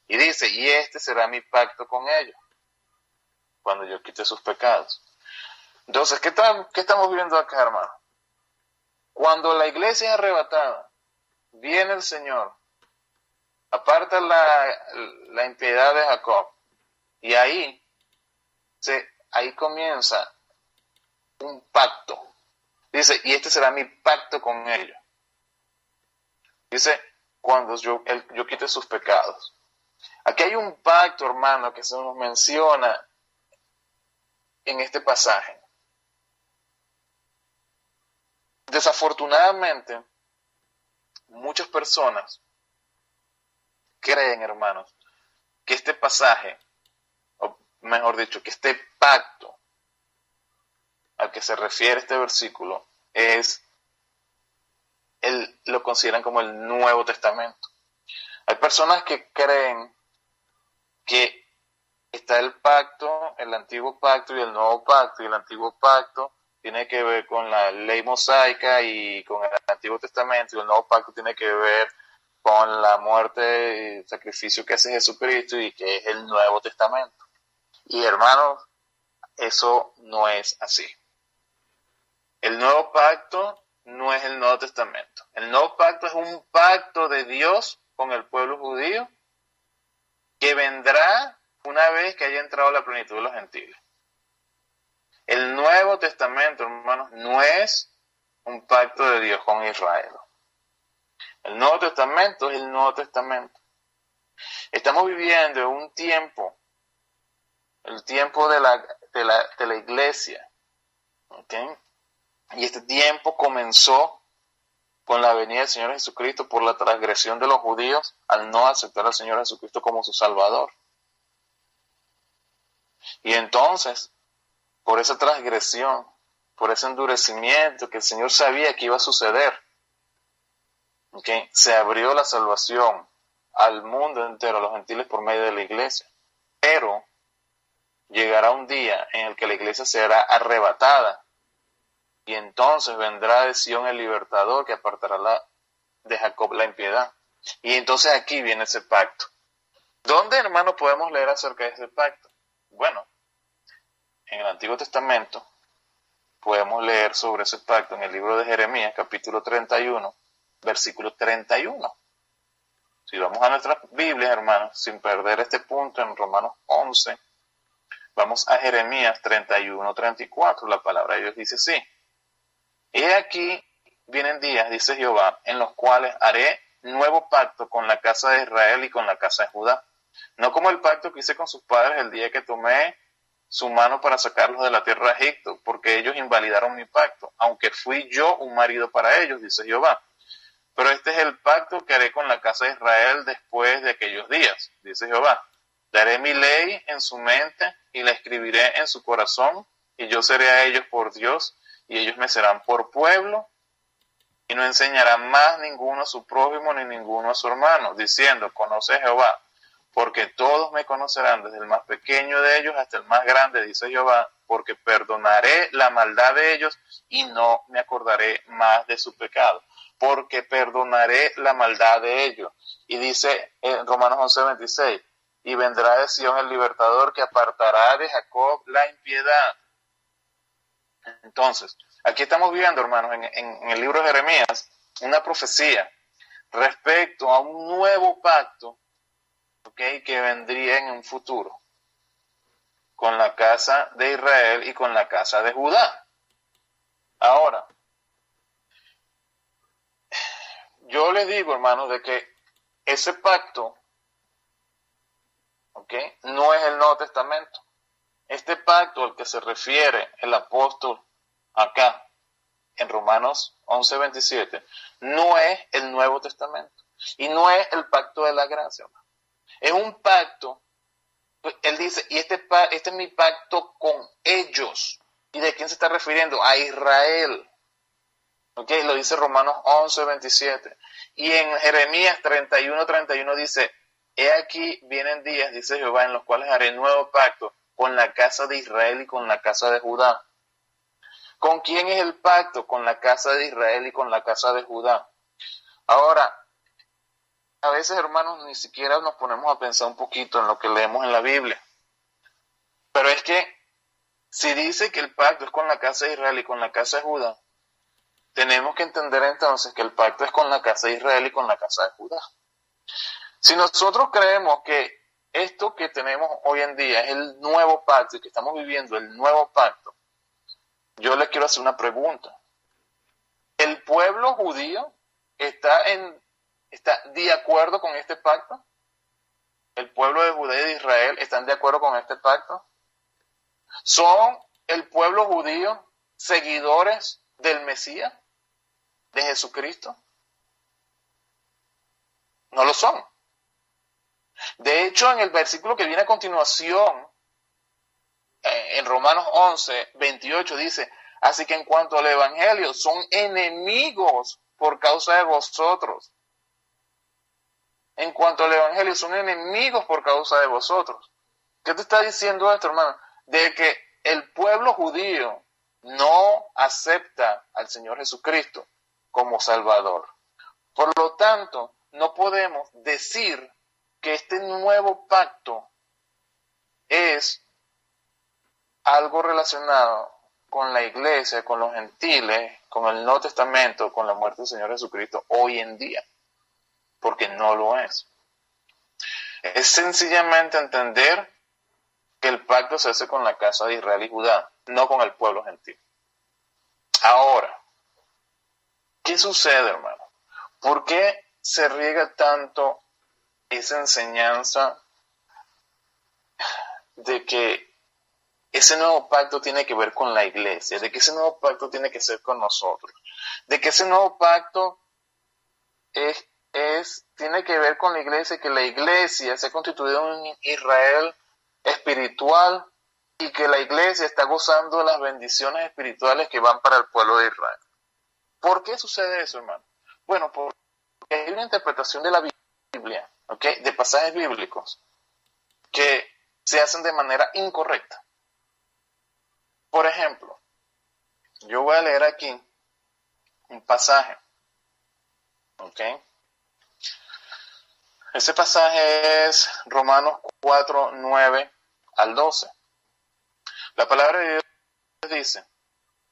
Y dice, y este será mi pacto con ellos, cuando yo quite sus pecados. Entonces, ¿qué estamos viendo acá, hermano? Cuando la iglesia es arrebatada, viene el Señor, aparta la impiedad de Jacob, y ahí comienza un pacto. Dice, y este será mi pacto con ellos. Dice, cuando yo quite sus pecados. Aquí hay un pacto, hermano, que se nos menciona en este pasaje. Desafortunadamente, muchas personas creen, hermanos, que este pasaje, o mejor dicho, que este pacto al que se refiere este versículo lo consideran como el Nuevo Testamento. Hay personas que creen que está el pacto, el antiguo pacto y el nuevo pacto, y el antiguo pacto tiene que ver con la ley mosaica y con el Antiguo Testamento, y el nuevo pacto tiene que ver con la muerte y el sacrificio que hace Jesucristo y que es el Nuevo Testamento. Y hermanos, eso no es así. El nuevo pacto no es el Nuevo Testamento. El nuevo pacto es un pacto de Dios con el pueblo judío que vendrá una vez que haya entrado la plenitud de los gentiles. El Nuevo Testamento, hermanos, no es un pacto de Dios con Israel. El Nuevo Testamento es el Nuevo Testamento. Estamos viviendo en un tiempo, el tiempo de la iglesia, ¿okay? Y este tiempo comenzó con la venida del Señor Jesucristo por la transgresión de los judíos al no aceptar al Señor Jesucristo como su Salvador. Y entonces, por esa transgresión, por ese endurecimiento que el Señor sabía que iba a suceder, ¿okay? Se abrió la salvación al mundo entero, a los gentiles por medio de la iglesia. Pero llegará un día en el que la iglesia será arrebatada y entonces vendrá de Sion el libertador que apartará de Jacob la impiedad. Y entonces aquí viene ese pacto. ¿Dónde, hermano, podemos leer acerca de ese pacto? Bueno, en el Antiguo Testamento podemos leer sobre ese pacto en el libro de Jeremías, capítulo 31, versículo 31. Si vamos a nuestras Biblias, hermanos, sin perder este punto en Romanos 11, vamos a Jeremías 31, 34. La palabra de Dios dice así. He aquí vienen días, dice Jehová, en los cuales haré nuevo pacto con la casa de Israel y con la casa de Judá. No como el pacto que hice con sus padres el día que tomé su mano para sacarlos de la tierra de Egipto, porque ellos invalidaron mi pacto, aunque fui yo un marido para ellos, dice Jehová. Pero este es el pacto que haré con la casa de Israel después de aquellos días, dice Jehová. Daré mi ley en su mente y la escribiré en su corazón, y yo seré a ellos por Dios, y ellos me serán por pueblo, y no enseñarán más ninguno a su prójimo ni ninguno a su hermano, diciendo, conoce a Jehová, porque todos me conocerán, desde el más pequeño de ellos hasta el más grande, dice Jehová, porque perdonaré la maldad de ellos y no me acordaré más de su pecado, porque perdonaré la maldad de ellos. Y dice en Romanos 11:26, y vendrá de Sion el libertador que apartará de Jacob la impiedad. Entonces, aquí estamos viendo, hermanos, en el libro de Jeremías, una profecía respecto a un nuevo pacto, ¿okay? Que vendría en un futuro con la casa de Israel y con la casa de Judá. Ahora, yo les digo, hermanos, de que ese pacto, ¿okay? No es el Nuevo Testamento. Este pacto al que se refiere el apóstol acá, en Romanos 11:27, no es el Nuevo Testamento. Y no es el pacto de la gracia, hermano. Es un pacto, él dice, y este es mi pacto con ellos. ¿Y de quién se está refiriendo? A Israel. ¿Ok? Lo dice Romanos 11:27. Y en Jeremías 31:31 dice, he aquí vienen días, dice Jehová, en los cuales haré nuevo pacto con la casa de Israel y con la casa de Judá. ¿Con quién es el pacto? Con la casa de Israel y con la casa de Judá. Ahora, a veces, hermanos, ni siquiera nos ponemos a pensar un poquito en lo que leemos en la Biblia. Pero es que si dice que el pacto es con la casa de Israel y con la casa de Judá, tenemos que entender entonces que el pacto es con la casa de Israel y con la casa de Judá. Si nosotros creemos que esto que tenemos hoy en día es el nuevo pacto y que estamos viviendo el nuevo pacto, yo le quiero hacer una pregunta. ¿El pueblo judío está de acuerdo con este pacto? ¿El pueblo de Judá y de Israel están de acuerdo con este pacto? ¿Son el pueblo judío seguidores del Mesías, de Jesucristo? No lo son. De hecho, en el versículo que viene a continuación, en Romanos 11, 28, dice: así que en cuanto al evangelio, son enemigos por causa de vosotros. En cuanto al evangelio, son enemigos por causa de vosotros. ¿Qué te está diciendo esto, hermano? De que el pueblo judío no acepta al Señor Jesucristo como Salvador. Por lo tanto, no podemos decir que este nuevo pacto es algo relacionado con la iglesia, con los gentiles, con el Nuevo Testamento, con la muerte del Señor Jesucristo hoy en día, porque no lo es. Es sencillamente entender que el pacto se hace con la casa de Israel y Judá, no con el pueblo gentil. Ahora, ¿qué sucede, hermano? ¿Por qué se riega tanto esa enseñanza de que ese nuevo pacto tiene que ver con la iglesia, de que ese nuevo pacto tiene que ser con nosotros, de que ese nuevo pacto tiene que ver con la iglesia, que la iglesia se ha constituido en un Israel espiritual y que la iglesia está gozando de las bendiciones espirituales que van para el pueblo de Israel? ¿Por qué sucede eso, hermano? Bueno, porque hay una interpretación de la Biblia, ¿okay?, de pasajes bíblicos que se hacen de manera incorrecta. Por ejemplo, yo voy a leer aquí un pasaje, ¿ok? Ese pasaje es Romanos 4, 9 al 12. La palabra de Dios dice: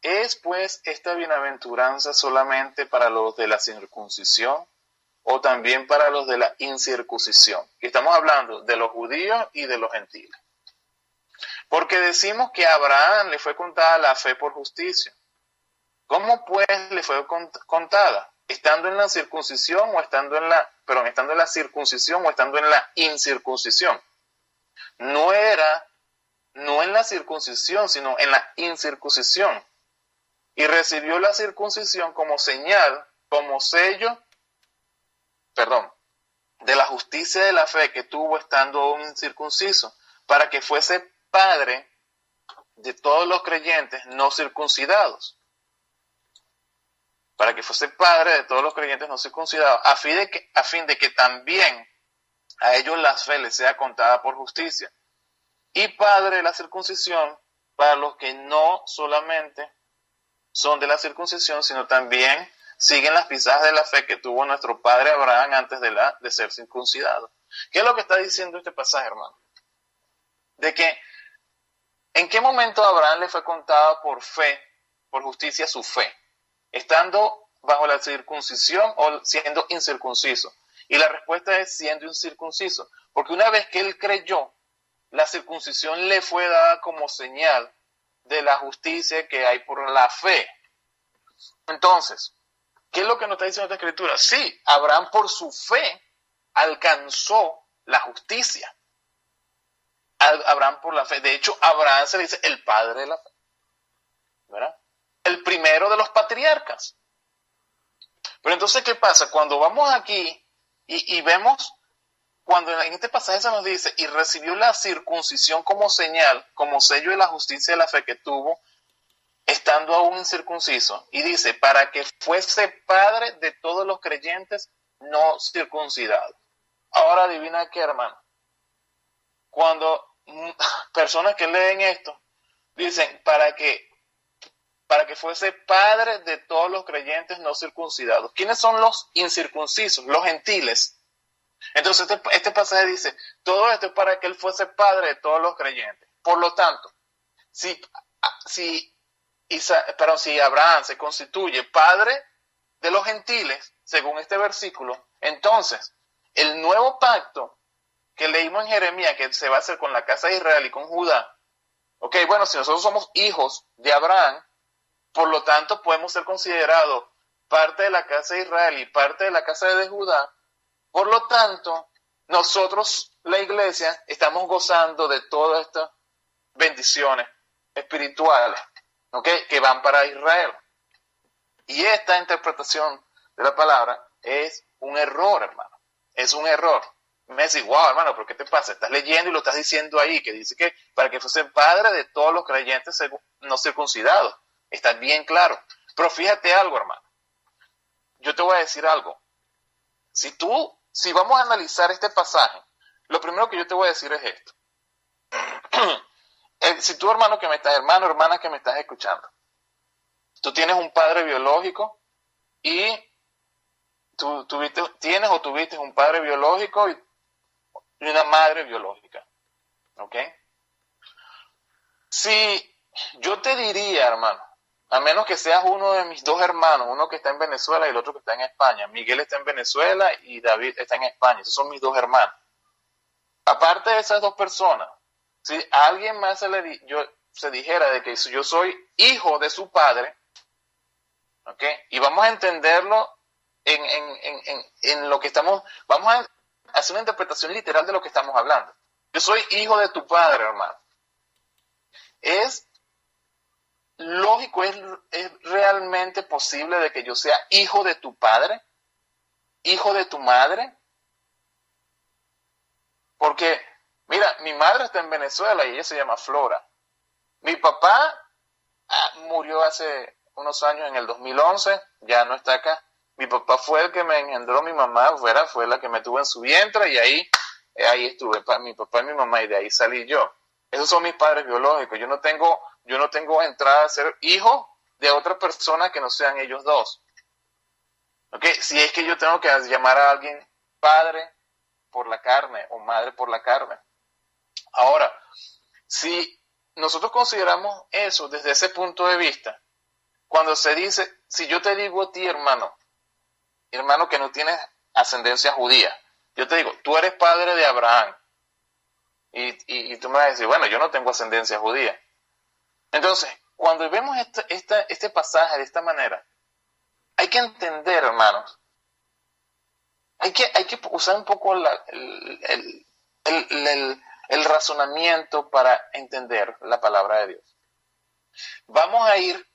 ¿es pues esta bienaventuranza solamente para los de la circuncisión o también para los de la incircuncisión? Y estamos hablando de los judíos y de los gentiles. Porque decimos que a Abraham le fue contada la fe por justicia. ¿Cómo pues le fue contada? ¿Estando en la circuncisión o estando en la circuncisión o estando en la incircuncisión? No en la circuncisión, sino en la incircuncisión. Y recibió la circuncisión como señal, como sello, de la justicia de la fe que tuvo estando aún incircunciso, para que fuese padre de todos los creyentes no circuncidados. Para que fuese padre de todos los creyentes no circuncidados, a fin de que también a ellos la fe les sea contada por justicia. Y padre de la circuncisión para los que no solamente son de la circuncisión, sino también siguen las pisadas de la fe que tuvo nuestro padre Abraham antes de ser circuncidado. ¿Qué es lo que está diciendo este pasaje, hermano? De que, ¿en qué momento a Abraham le fue contada por fe, por justicia, su fe? ¿Estando bajo la circuncisión o siendo incircunciso? Y la respuesta es siendo incircunciso, porque una vez que él creyó, la circuncisión le fue dada como señal de la justicia que hay por la fe. Entonces, ¿qué es lo que nos está diciendo esta escritura? Sí, Abraham por su fe alcanzó la justicia. Abraham por la fe. De hecho, Abraham se le dice el padre de la fe, ¿verdad? El primero de los patriarcas. Pero entonces, ¿qué pasa? Cuando vamos aquí y vemos, cuando en este pasaje se nos dice, y recibió la circuncisión como señal, como sello de la justicia de la fe que tuvo, estando aún incircunciso, y dice, para que fuese padre de todos los creyentes no circuncidados. Ahora adivina qué, hermano. Cuando personas que leen esto dicen, para que fuese padre de todos los creyentes no circuncidados. ¿Quiénes son los incircuncisos? Los gentiles. Entonces este pasaje dice, todo esto es para que él fuese padre de todos los creyentes. Por lo tanto, si Abraham se constituye padre de los gentiles, según este versículo, entonces el nuevo pacto que leímos en Jeremías, que se va a hacer con la casa de Israel y con Judá, ok, bueno, si nosotros somos hijos de Abraham, por lo tanto podemos ser considerados parte de la casa de Israel y parte de la casa de Judá. Por lo tanto, nosotros, la iglesia, estamos gozando de todas estas bendiciones espirituales, ¿ok?, que van para Israel. Y esta interpretación de la palabra es un error, hermano. Es un error. Me decís, wow, hermano, ¿pero qué te pasa? Estás leyendo y lo estás diciendo ahí, que dice que para que fuese padre de todos los creyentes no circuncidados. Está bien claro. Pero fíjate algo, hermano. Yo te voy a decir algo. Si vamos a analizar este pasaje, lo primero que yo te voy a decir es esto. Si tú, hermano, hermana que me estás escuchando, tú tienes un padre biológico y tuviste un padre biológico y una madre biológica, ¿ok? Si yo te diría, hermano, a menos que seas uno de mis dos hermanos, uno que está en Venezuela y el otro que está en España. Miguel está en Venezuela y David está en España. Esos son mis dos hermanos. Aparte de esas dos personas, si a alguien más se dijera de que yo soy hijo de su padre, ¿ok? Y vamos a entenderlo en lo que vamos a hacer una interpretación literal de lo que estamos hablando. Yo soy hijo de tu padre, hermano. Es lógico, es realmente posible de que yo sea hijo de tu padre, hijo de tu madre. Porque, mira, mi madre está en Venezuela y ella se llama Flora. Mi papá murió hace unos años, en el 2011, ya no está acá. Mi papá fue el que me engendró, mi mamá fue la que me tuvo en su vientre y ahí estuve, mi papá y mi mamá, y de ahí salí yo. Esos son mis padres biológicos. Yo no tengo entrada a ser hijo de otra persona que no sean ellos dos. ¿Ok? Si es que yo tengo que llamar a alguien padre por la carne o madre por la carne. Ahora, si nosotros consideramos eso desde ese punto de vista, cuando se dice, si yo te digo a ti, hermano que no tienes ascendencia judía, yo te digo, tú eres padre de Abraham, y tú me vas a decir, bueno, yo no tengo ascendencia judía. Entonces, cuando vemos este pasaje de esta manera, hay que entender, hermanos, hay que usar un poco el razonamiento para entender la palabra de Dios. Vamos a ir,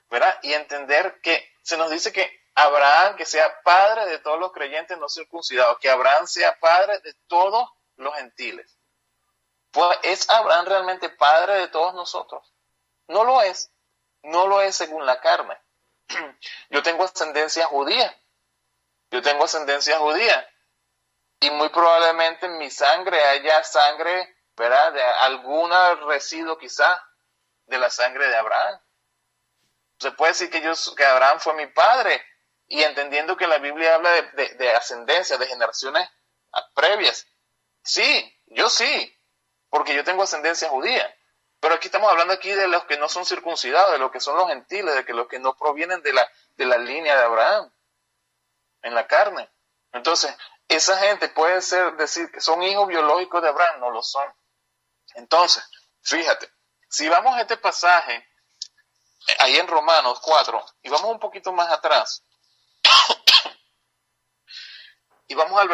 ¿verdad?, y entender que se nos dice que Abraham, que sea padre de todos los creyentes no circuncidados, que Abraham sea padre de todos los gentiles. Pues, ¿es Abraham realmente padre de todos nosotros? No lo es. No lo es según la carne. Yo tengo ascendencia judía. Y muy probablemente en mi sangre haya sangre, ¿verdad?, de algún residuo quizá de la sangre de Abraham. Se puede decir que Abraham fue mi padre, y entendiendo que la Biblia habla de ascendencia, de generaciones previas. Sí, yo sí, porque yo tengo ascendencia judía. Pero aquí estamos hablando de los que no son circuncidados, de los que son los gentiles, de los que no provienen de la línea de Abraham en la carne. Entonces, esa gente puede decir que son hijos biológicos de Abraham, no lo son. Entonces, fíjate, si vamos a este pasaje, ahí en Romanos 4, y vamos un poquito más atrás, y vamos al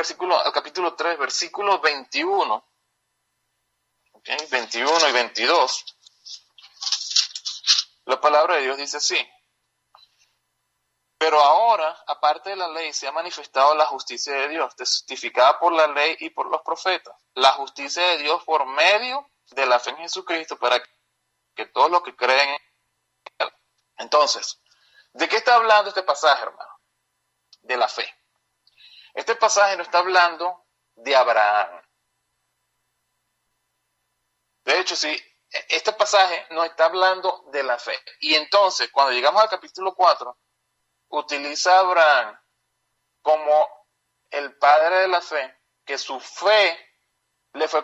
capítulo 3, versículo 21, ¿okay? 21 y 22, la palabra de Dios dice así: pero ahora, aparte de la ley, se ha manifestado la justicia de Dios, testificada por la ley y por los profetas. La justicia de Dios por medio de la fe en Jesucristo, para que todos los que creen en Él. Entonces, ¿de qué está hablando este pasaje, hermano? De la fe. Este pasaje no está hablando de Abraham. De hecho, sí, este pasaje no está hablando de la fe. Y entonces, cuando llegamos al capítulo 4, utiliza a Abraham como el padre de la fe, que su fe le fue